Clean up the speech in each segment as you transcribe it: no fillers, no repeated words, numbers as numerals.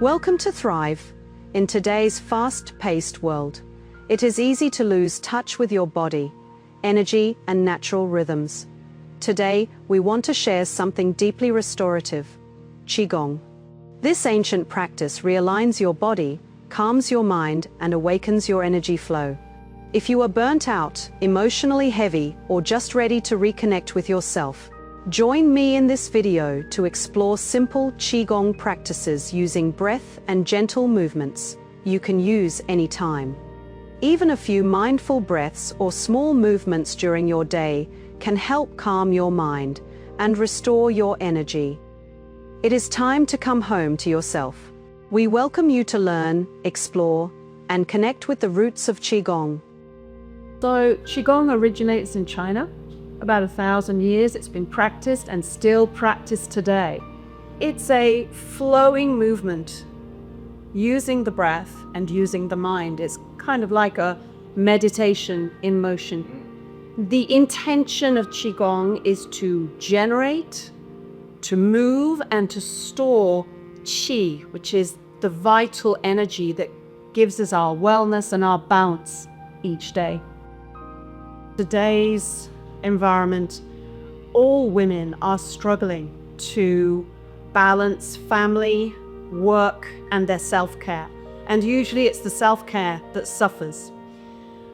Welcome to Thrive. In today's fast-paced world, it is easy to lose touch with your body, energy, and natural rhythms. Today, we want to share something deeply restorative: Qigong. This ancient practice realigns your body, calms your mind, and awakens your energy flow. If you are burnt out, emotionally heavy, or just ready to reconnect with yourself, join me in this video to explore simple Qigong practices using breath and gentle movements you can use anytime. Even a few mindful breaths or small movements during your day can help calm your mind and restore your energy. It is time to come home to yourself. We welcome you to learn, explore, and connect with the roots of Qigong. So Qigong originates in China. About 1,000 years it's been practiced and still practiced today. It's a flowing movement using the breath and using the mind. It's kind of like a meditation in motion. The intention of Qigong is to generate, to move, and to store Qi, which is the vital energy that gives us our wellness and our balance each day. Today's environment, all women are struggling to balance family, work, and their self-care. And usually it's the self-care that suffers.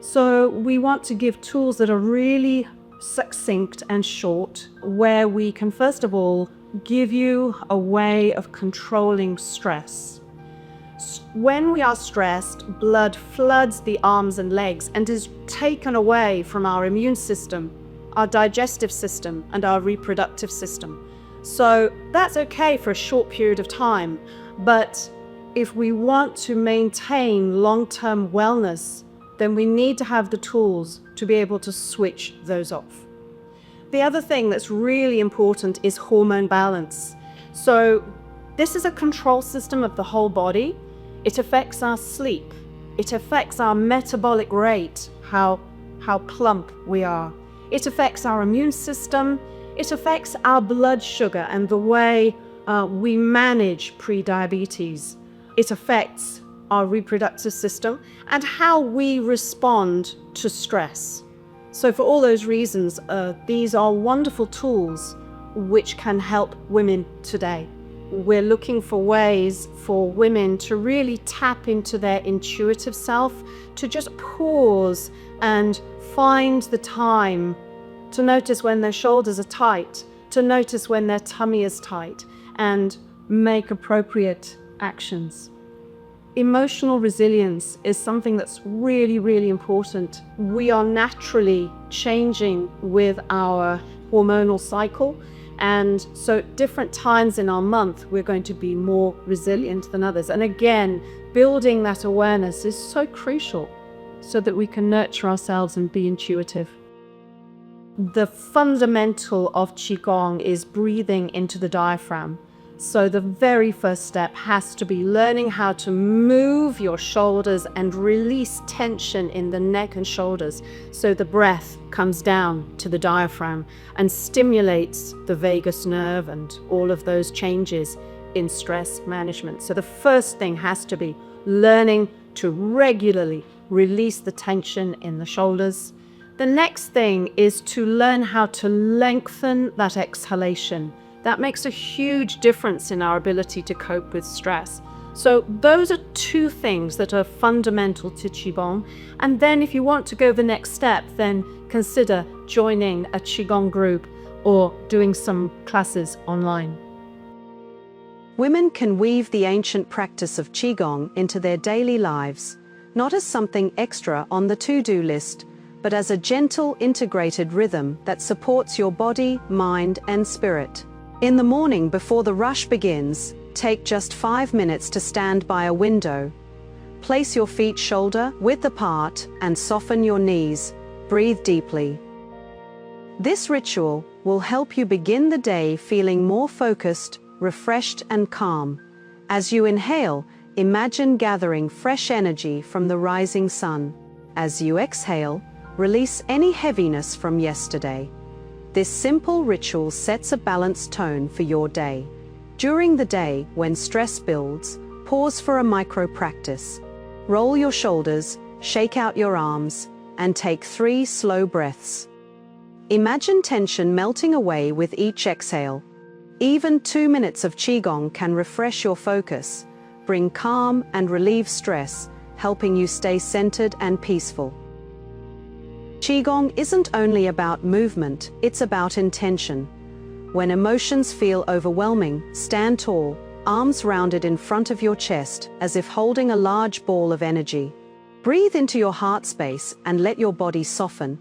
So we want to give tools that are really succinct and short, where we can first of all give you a way of controlling stress. When we are stressed, blood floods the arms and legs and is taken away from our immune system, our digestive system, and our reproductive system. So that's okay for a short period of time, but if we want to maintain long-term wellness, then we need to have the tools to be able to switch those off. The other thing that's really important is hormone balance. So this is a control system of the whole body. It affects our sleep. It affects our metabolic rate, how plump we are. It affects our immune system. It affects our blood sugar and the way we manage pre-diabetes. It affects our reproductive system and how we respond to stress. So for all those reasons, these are wonderful tools which can help women today. We're looking for ways for women to really tap into their intuitive self, to just pause and find the time to notice when their shoulders are tight, to notice when their tummy is tight, and make appropriate actions. Emotional resilience is something that's really, really important. We are naturally changing with our hormonal cycle, and so at different times in our month, we're going to be more resilient than others. And again, building that awareness is so crucial so that we can nurture ourselves and be intuitive. The fundamental of Qigong is breathing into the diaphragm. So the very first step has to be learning how to move your shoulders and release tension in the neck and shoulders, so the breath comes down to the diaphragm and stimulates the vagus nerve and all of those changes in stress management. So the first thing has to be learning to regularly release the tension in the shoulders. The next thing is to learn how to lengthen that exhalation. That makes a huge difference in our ability to cope with stress. So those are two things that are fundamental to Qigong. And then if you want to go the next step, then consider joining a Qigong group or doing some classes online. Women can weave the ancient practice of Qigong into their daily lives, not as something extra on the to-do list, but as a gentle, integrated rhythm that supports your body, mind, and spirit. In the morning before the rush begins, take just 5 minutes to stand by a window. Place your feet shoulder-width apart and soften your knees. Breathe deeply. This ritual will help you begin the day feeling more focused, refreshed, and calm. As you inhale, imagine gathering fresh energy from the rising sun. As you exhale, release any heaviness from yesterday. This simple ritual sets a balanced tone for your day. During the day, when stress builds, Pause for a micro practice. Roll your shoulders, shake out your arms, and take 3 slow breaths. Imagine tension melting away with each exhale. Even 2 minutes of Qigong can refresh your focus, bring calm and relieve stress, helping you stay centered and peaceful. Qigong isn't only about movement, it's about intention. When emotions feel overwhelming, stand tall, arms rounded in front of your chest, as if holding a large ball of energy. Breathe into your heart space and let your body soften.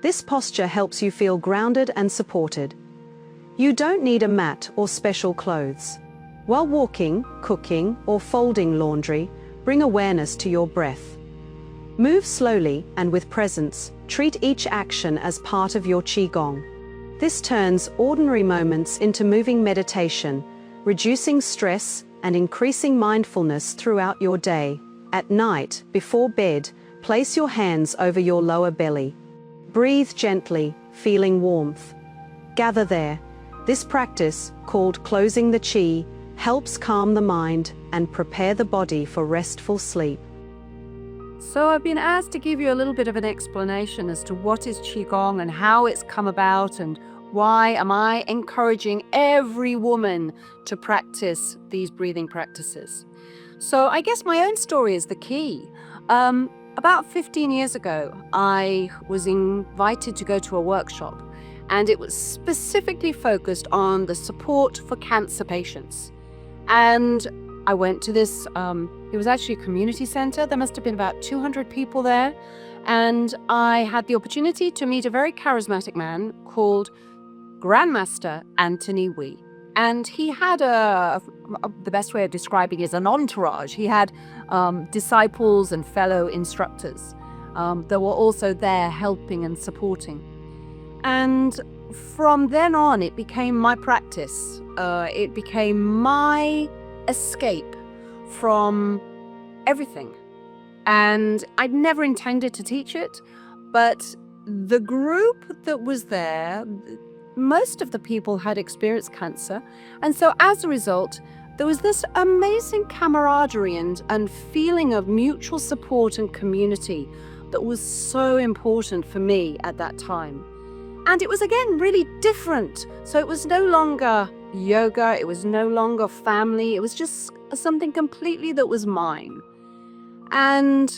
This posture helps you feel grounded and supported. You don't need a mat or special clothes. While walking, cooking, or folding laundry, bring awareness to your breath. Move slowly and with presence, treat each action as part of your Qigong. This turns ordinary moments into moving meditation, reducing stress and increasing mindfulness throughout your day. At night, before bed, place your hands over your lower belly. Breathe gently, feeling warmth. Gather there. This practice, called closing the Qi, helps calm the mind and prepare the body for restful sleep. So I've been asked to give you a little bit of an explanation as to what is Qigong and how it's come about and why am I encouraging every woman to practice these breathing practices. So I guess my own story is the key. About 15 years ago, I was invited to go to a workshop, and it was specifically focused on the support for cancer patients. And I went to this, it was actually a community center. There must have been about 200 people there. And I had the opportunity to meet a very charismatic man called Grandmaster Anthony Wee. And he had the best way of describing it is an entourage. He had disciples and fellow instructors that were also there helping and supporting. And from then on, it became my practice. It became my escape from everything. And I'd never intended to teach it, but the group that was there, most of the people had experienced cancer. And so as a result, there was this amazing camaraderie and feeling of mutual support and community that was so important for me at that time. And it was, again, really different. So it was no longer yoga, it was no longer family, it was just something completely that was mine. And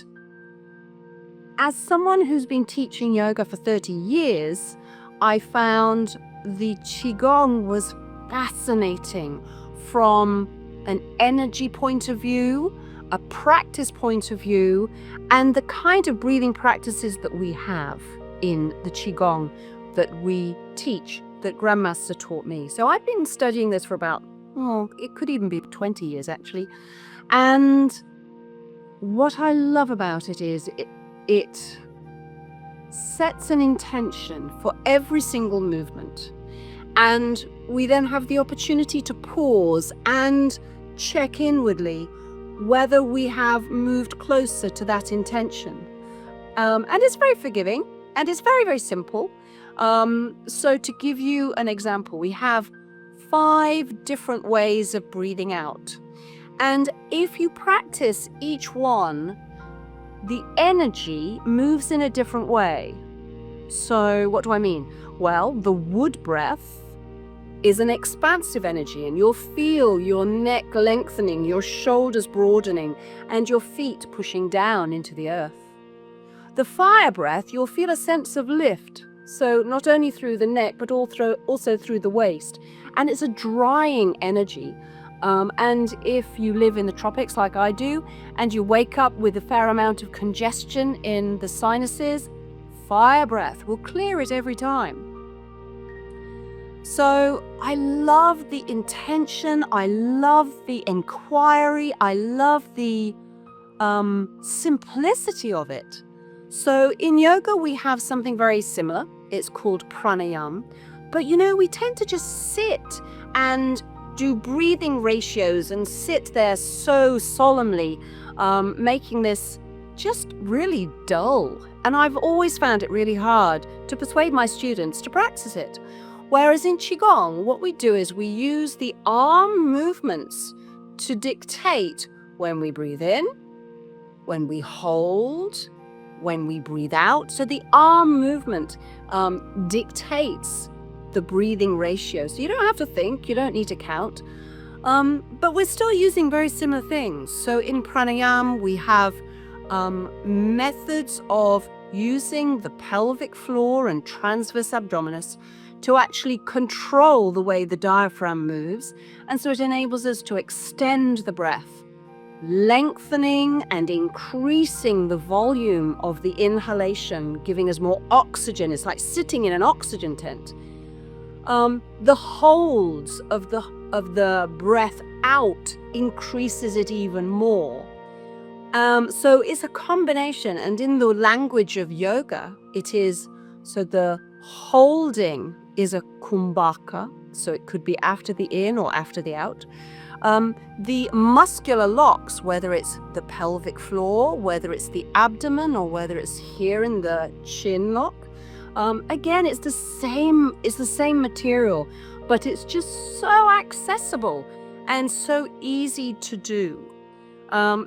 as someone who's been teaching yoga for 30 years, I found the Qigong was fascinating from an energy point of view, a practice point of view, and the kind of breathing practices that we have in the Qigong that we teach, that Grandmaster taught me. So I've been studying this for about, it could even be 20 years actually. And what I love about it is it sets an intention for every single movement. And we then have the opportunity to pause and check inwardly whether we have moved closer to that intention. And it's very forgiving and it's very, very simple. So to give you an example, we have 5 different ways of breathing out. And if you practice each one, the energy moves in a different way. So what do I mean? Well, the wood breath is an expansive energy, and you'll feel your neck lengthening, your shoulders broadening, and your feet pushing down into the earth. The fire breath, you'll feel a sense of lift. So not only through the neck, but also through the waist. And it's a drying energy. And if you live in the tropics like I do, and you wake up with a fair amount of congestion in the sinuses, fire breath will clear it every time. So I love the intention, I love the inquiry, I love the simplicity of it. So in yoga, we have something very similar. It's called pranayama. But we tend to just sit and do breathing ratios and sit there so solemnly, making this just really dull. And I've always found it really hard to persuade my students to practice it. Whereas in Qigong, what we do is we use the arm movements to dictate when we breathe in, when we hold, when we breathe out. So the arm movement dictates the breathing ratio. So you don't have to think, you don't need to count. But we're still using very similar things. So in pranayama, we have methods of using the pelvic floor and transverse abdominis to actually control the way the diaphragm moves. And so it enables us to extend the breath, lengthening and increasing the volume of the inhalation, giving us more oxygen. It's like sitting in an oxygen tent. The holds of the breath out increases it even more. So it's a combination, and in the language of yoga, it is, so the holding is a kumbhaka, so it could be after the in or after the out. The muscular locks, whether it's the pelvic floor, whether it's the abdomen, or whether it's here in the chin lock, again, it's the same material, but it's just so accessible and so easy to do.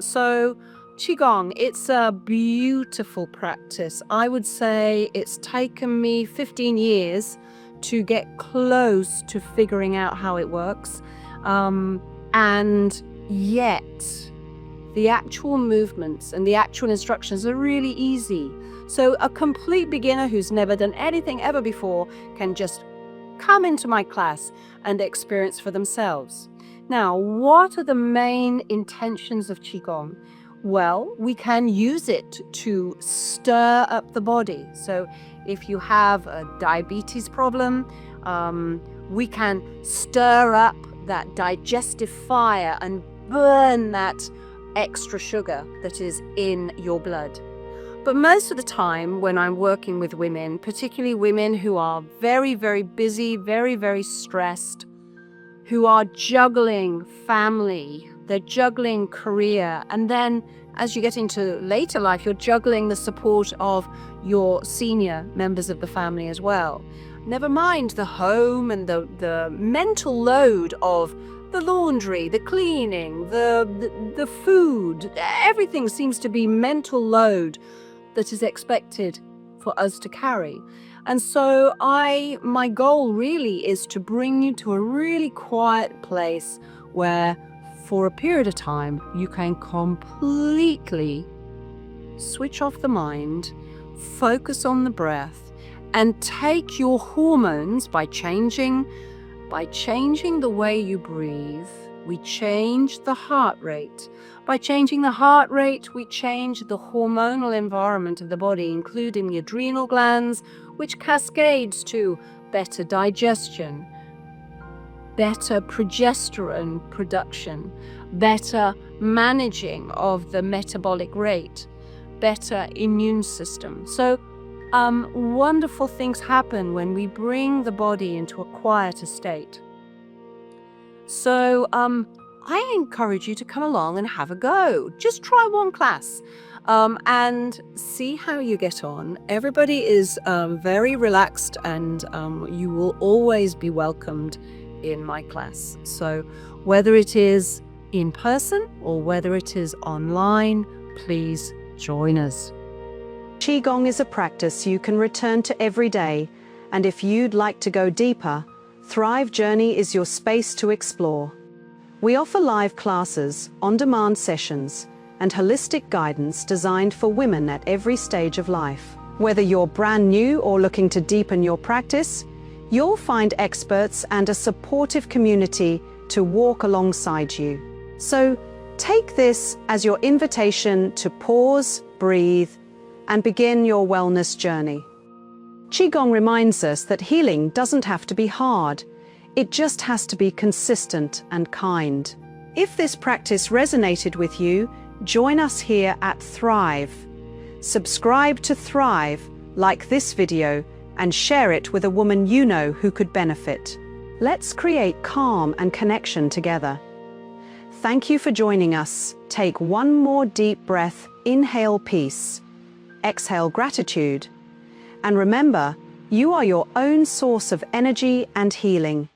So Qigong, it's a beautiful practice. I would say it's taken me 15 years to get close to figuring out how it works. And yet the actual movements and the actual instructions are really easy. So a complete beginner who's never done anything ever before can just come into my class and experience for themselves. Now, what are the main intentions of Qigong? Well, we can use it to stir up the body. So if you have a diabetes problem, we can stir up that digestive fire and burn that extra sugar that is in your blood. But most of the time when I'm working with women, particularly women who are very, very busy, very, very stressed, who are juggling family, they're juggling career, and then as you get into later life, you're juggling the support of your senior members of the family as well. Never mind the home and the mental load of the laundry, the cleaning, the food. Everything seems to be mental load that is expected for us to carry. And so my goal really is to bring you to a really quiet place where for a period of time you can completely switch off the mind, focus on the breath, and take your hormones by changing the way you breathe. We change the heart rate. By changing the heart rate, we change the hormonal environment of the body, including the adrenal glands, which cascades to better digestion, better progesterone production, better managing of the metabolic rate, better immune system. So wonderful things happen when we bring the body into a quieter state. So I encourage you to come along and have a go. Just try one class and see how you get on. Everybody is very relaxed, and you will always be welcomed in my class. So whether it is in person or whether it is online, please join us. Qigong is a practice you can return to every day, and if you'd like to go deeper, Thrive Journey is your space to explore. We offer live classes, on-demand sessions, and holistic guidance designed for women at every stage of life. Whether you're brand new or looking to deepen your practice, you'll find experts and a supportive community to walk alongside you. So take this as your invitation to pause, breathe, and begin your wellness journey. Qigong reminds us that healing doesn't have to be hard. It just has to be consistent and kind. If this practice resonated with you, join us here at Thrive. Subscribe to Thrive, like this video, and share it with a woman you know who could benefit. Let's create calm and connection together. Thank you for joining us. Take one more deep breath. Inhale peace. Exhale gratitude. And remember, you are your own source of energy and healing.